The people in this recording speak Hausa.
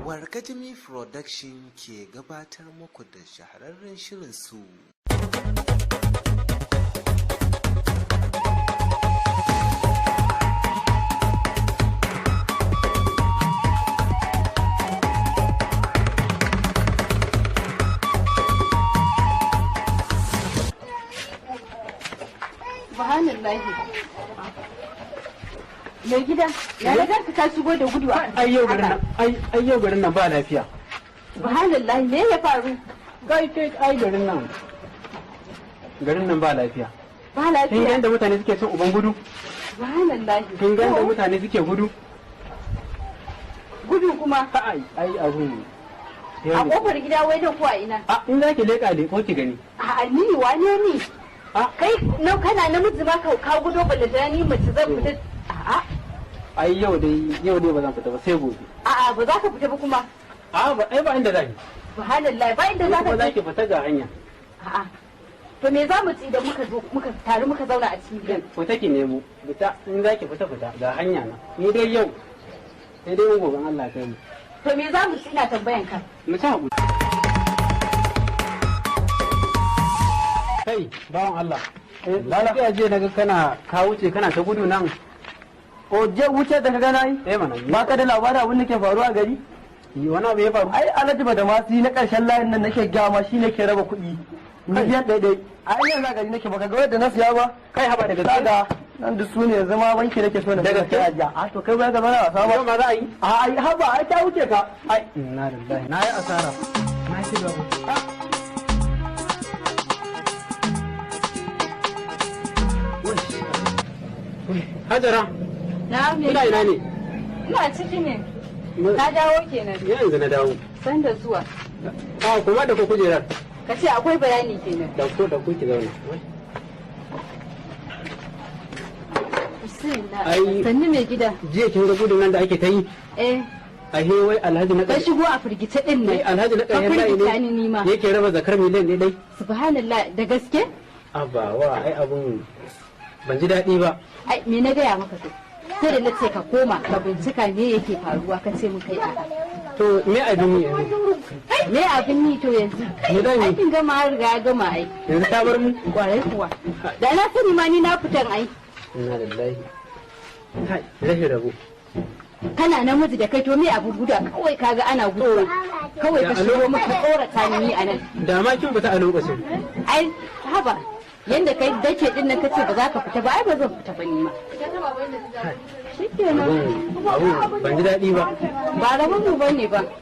Warkajimi Production ke gabatar muku da shahararren shirin su. Subhanallahi. Mai gida, ya ga ka shigo da gudu a ai yau garin nan ba lafiya. Subhanallahi, me ya faru? Ai garin nan ba lafiya. Ba Kin ga lafiya. yadda mutane suke son uban gudu? Subhanallahi. Kin ga yadda mutane suke gudu? Gudu kuma Ai abun. a kofar gida wai da kuwa ina. In za ki leƙo ki gani. A ni wane ni? Kai kana namiji ma ka gudo balle da ni mace zan fita. A'a. Ai yau dai ba zan fita ba sai gobe. A'a ba za ka fita ba kuma. Ba inda za ki. Subhanallahi, ba inda za ka Ba za ki fita ga hanya. A'a. To me za mu ci idan muka taru muka zauna a cikin gidan? Fita ki nemo. Fita in za ki fita ga hanya na. Ni dai yau sai dai in goben Allah kai mu. To me za mu ci ina tambayan ka? Mu ci haƙuri. Kai, bawan Allah. Lafiya je naga ka wuce kana ta gudu nan. O je wuce da ka gana yi? Mana. Ba ka da labarin abin da ke faruwa a gari? Wani abu ya faru? Ai Alhaji ba da masu na karshen layin nan nake gama shi ne ke raba kuɗi. Miliyan ɗaiɗai. Ai yanzu a gari nake baka ga wadda na siya ba? Kai haba da gaske. Sada nan da su ne zama banki nake so na Da gaske? ajiya. A to kai ba ka zana wasa Yau ba? ma za a yi? Ai haba ai ta wuce ka. Ai Inna lillahi. Na yi asara. Na shi gaba. Hajara, Na me? ina ina ne? Ina ciki ne. Ka dawo kenan. Yanzu na dawo. San da zuwa. Kuma da ko kujerar. Ka ce akwai bayani kenan. Da ko ki zauna. Ai. Sanni mai gida. Jiya kin ga gudun nan da ake ta yi? Eh, Ahe wai Alhaji na ka ƙarshe. shigo a firgice din Ai ne. Alhaji na Ka ƙarshen firgita layi ni nima. ne. Yake raba zakar miliyan ɗaya dai. Subhanallah, da gaske? Abawa ai abun ban ji daɗi ba. Ai, me na gaya maka to? Sai da na ce ka koma ka bincika me yake faruwa ka ce mun kai a'a. To me abin yi yanzu? Me abin yi to yanzu? Me zan yi? Aikin gama har riga ya gama ai. Yanzu ta bar mu? Kwarai kuwa. Da na sani ma ni na fitan ai. Inna lillahi. Kai, rashin rabo. Kana namiji da kai to me abu guda kawai kaga ana gudu. Kawai ka shigo maka tsorata ni a nan. Da ma kin fita a lokacin. Ai, haba. Yanda kai dake din nan kace ba za ka fita ba ai ba zan fita ba ni ma. Shikenan. Abun ban ji daɗi ba. Ba rabon mu bane ba.